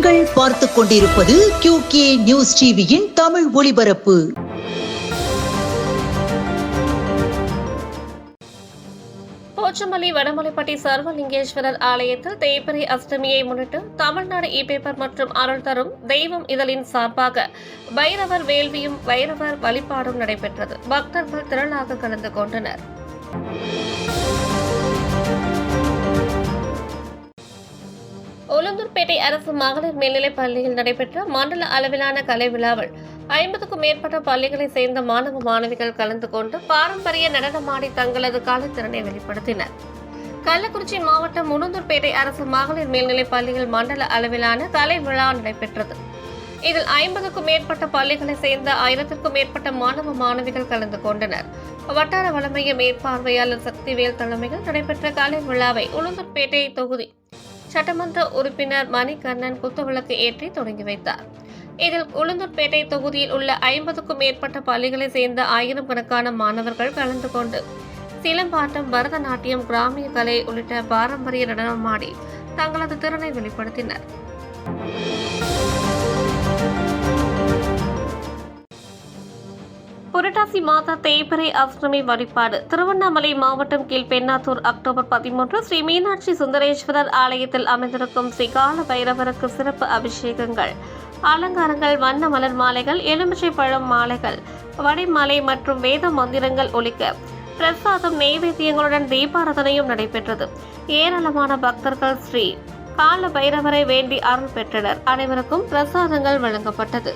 நீங்கள் பார்த்துக் கொண்டிருப்பது QK நியூஸ் டிவியின் தமிழ் ஒளிபரப்பு. போச்சம்பள்ளி வடமலைப்பட்டி சர்வலிங்கேஸ்வரர் ஆலயத்தில் தேய்பிறை அஷ்டமியை முன்னிட்டு தமிழ்நாடு இ-பேப்பர் மற்றும் அருள் தரும் தெய்வம் இதழின் சார்பாக பைரவர் வேள்வியும் பைரவர் வழிபாடும் நடைபெற்றது. பக்தர்கள் திரளாக கலந்து கொண்டனர். உளுந்தூர்பேட்டை அரசு மகளிர் மேல்நிலைப் பள்ளியில் நடைபெற்ற மண்டல அளவிலான கலை விழாவில் 50க்கும் மேற்பட்ட பள்ளிகளை சேர்ந்த மாணவ மாணவிகள் கலந்து கொண்டு பாரம்பரிய நடனமாடி தங்களது கலைத்திறனை வெளிப்படுத்தினர். கள்ளக்குறிச்சி மாவட்டம் உளுந்தூர்பேட்டை அரசு மகளிர் மேல்நிலைப் பள்ளியில் மண்டல அளவிலான கலை விழா நடைபெற்றது. இதில் 50க்கும் மேற்பட்ட பள்ளிகளை சேர்ந்த 1000க்கும் மேற்பட்ட மாணவ மாணவிகள் கலந்து கொண்டனர். வட்டார வளமைய மேற்பார்வையாளர் சக்திவேல் தலைமையில் நடைபெற்ற கலை விழாவை உளுந்தூர்பேட்டை தொகுதி சட்டமன்ற உறுப்பினர் மணிகண்ணன் குத்துவிளக்கு ஏற்றி தொடங்கி வைத்தார். இதில் உளுந்தூர்பேட்டை தொகுதியில் உள்ள 50க்கும் மேற்பட்ட பள்ளிகளை சேர்ந்த 1000 கணக்கான மாணவர்கள் கலந்து கொண்டு சிலம்பாட்டம், பரதநாட்டியம், கிராமிய கலை உள்ளிட்ட பாரம்பரிய நடனமாடி தங்களது திறனை வெளிப்படுத்தினர். புரட்டாசி மாத தேய்பிறை அஷ்டமி வழிபாடு திருவண்ணாமலை மாவட்டம் கீழ்பெண்ணாத்தூர் அக்டோபர் 13 ஸ்ரீ மீனாட்சி சுந்தரேஸ்வரர் ஆலயத்தில் அமைந்திருக்கும் ஸ்ரீ கால பைரவருக்கு சிறப்பு அபிஷேகங்கள், அலங்காரங்கள், வண்ண மலர் மாலைகள், எலுமிச்சை பழம் மாலைகள், வடைமாலை மற்றும் வேத மந்திரங்கள் ஒலிக்க பிரசாதம், நெய்வேத்தியங்களுடன் தீபாராதனையும் நடைபெற்றது. ஏராளமான பக்தர்கள் ஸ்ரீ கால பைரவரை வேண்டி அருள் பெற்றனர். அனைவருக்கும் பிரசாதங்கள் வழங்கப்பட்டது.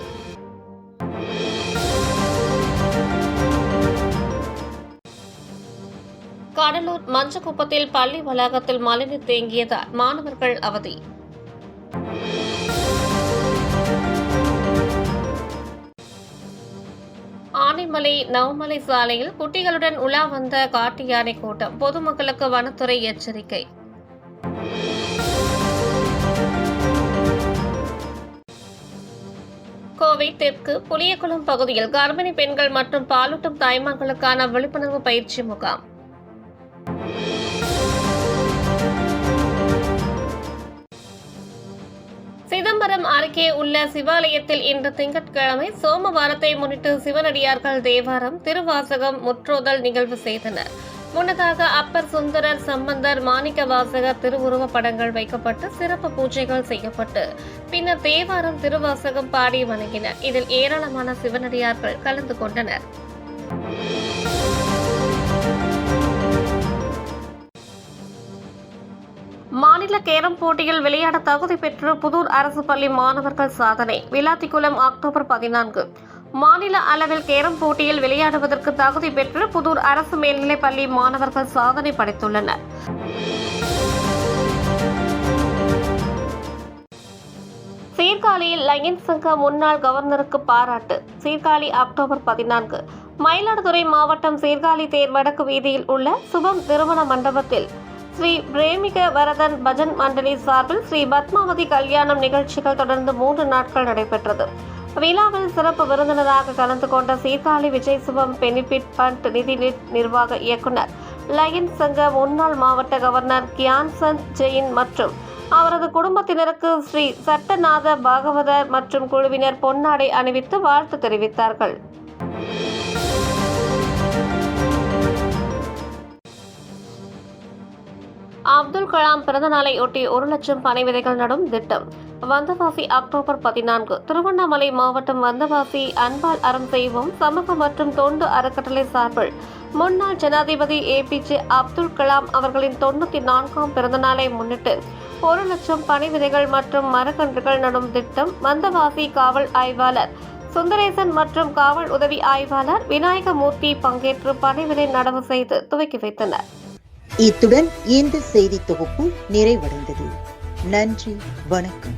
கடலூர் மஞ்சக்குப்பத்தில் பள்ளி வளாகத்தில் மழைநீர் தேங்கியதால் மாணவர்கள் அவதி. ஆனைமலை நவமலை சாலையில் குட்டிகளுடன் உலா வந்த காட்டு யானை கூட்டம், பொதுமக்களுக்கு வனத்துறை எச்சரிக்கை. கோவை தெற்கு புளியகுளம் பகுதியில் கர்ப்பிணி பெண்கள் மற்றும் பாலூட்டும் தாய்மார்களுக்கான விழிப்புணர்வு பயிற்சி முகாம். சிதம்பரம் அருகே உள்ள சிவாலயத்தில் இன்று திங்கட்கிழமை சோமவாரத்தை முன்னிட்டு சிவனடியார்கள் தேவாரம், திருவாசகம், முற்றோதல் நிகழ்வு செய்தனர். முன்னதாக அப்பர், சுந்தரர், சம்பந்தர், மாணிக்க வாசகர் திருவுருவ படங்கள் வைக்கப்பட்டு சிறப்பு பூஜைகள் செய்யப்பட்டு பின்னர் தேவாரம், திருவாசகம் பாடி வணங்கினர். இதில் ஏராளமான சிவனடியார்கள் கலந்து கொண்டனர். மாநில கேரம் போட்டியில் விளையாட தகுதி பெற்று புதூர் அரசு பள்ளி மாணவர்கள் சாதனை. விளாத்திக்குளம் அக்டோபர் 14 மாநில அளவில் கேரம் போட்டியில் விளையாடுவதற்கு தகுதி பெற்று புதூர் அரசு மேல்நிலைப் பள்ளி மாணவர்கள் சாதனை படைத்துள்ளனர். சீர்காழியில் லயன்ஸ் சங்க முன்னாள் கவர்னருக்கு பாராட்டு. சீர்காழி அக்டோபர் 14 மயிலாடுதுறை மாவட்டம் சீர்காழி தேர் வடக்கு வீதியில் உள்ள சுபம் திருமண மண்டபத்தில் ஸ்ரீ பிரேமிக வரதன் பஜன் மண்டலி சார்பில் ஸ்ரீ பத்மாவதி கல்யாணம் நிகழ்ச்சிகள் தொடர்ந்து 3 நாட்கள் நடைபெற்றது. விழாவில் சிறப்பு விருந்தினராக கலந்து கொண்ட சீர்காழி விஜய் சுபம் பெனிபிட் பண்ட் நிதி நிர்வாக இயக்குனர், லயன்ஸ் சங்க முன்னாள் மாவட்ட கவர்னர் கியான்சந்த் ஜெயின் மற்றும் அவரது குடும்பத்தினருக்கு ஸ்ரீ சட்டநாத பாகவதர் மற்றும் குழுவினர் பொன்னாடை அணிவித்து வாழ்த்து தெரிவித்தார்கள். அப்துல் கலாம் பிறந்த நாளை ஒட்டி 1 லட்சம் பனை விதைகள் நடும் திட்டம். வந்தவாசி அக்டோபர் 14 திருவண்ணாமலை மாவட்டம் வந்தவாசி அன்பால் அறம் செய்வோம் சமூக மற்றும் தொண்டு அறக்கட்டளை சார்பில் முன்னாள் ஜனாதிபதி APJ அப்துல் கலாம் அவர்களின் 94ஆம் பிறந்த நாளை முன்னிட்டு 1 லட்சம் பனை விதைகள் மற்றும் மரக்கன்றுகள் நடும் திட்டம் வந்தவாசி காவல் ஆய்வாளர் சுந்தரேசன் மற்றும் காவல் உதவி ஆய்வாளர் விநாயகமூர்த்தி பங்கேற்று பனை விதை நடவு செய்து துவக்கி வைத்தனர். இத்துடன் இந்த செய்தி தொகுப்பு நிறைவடைந்தது. நன்றி, வணக்கம்.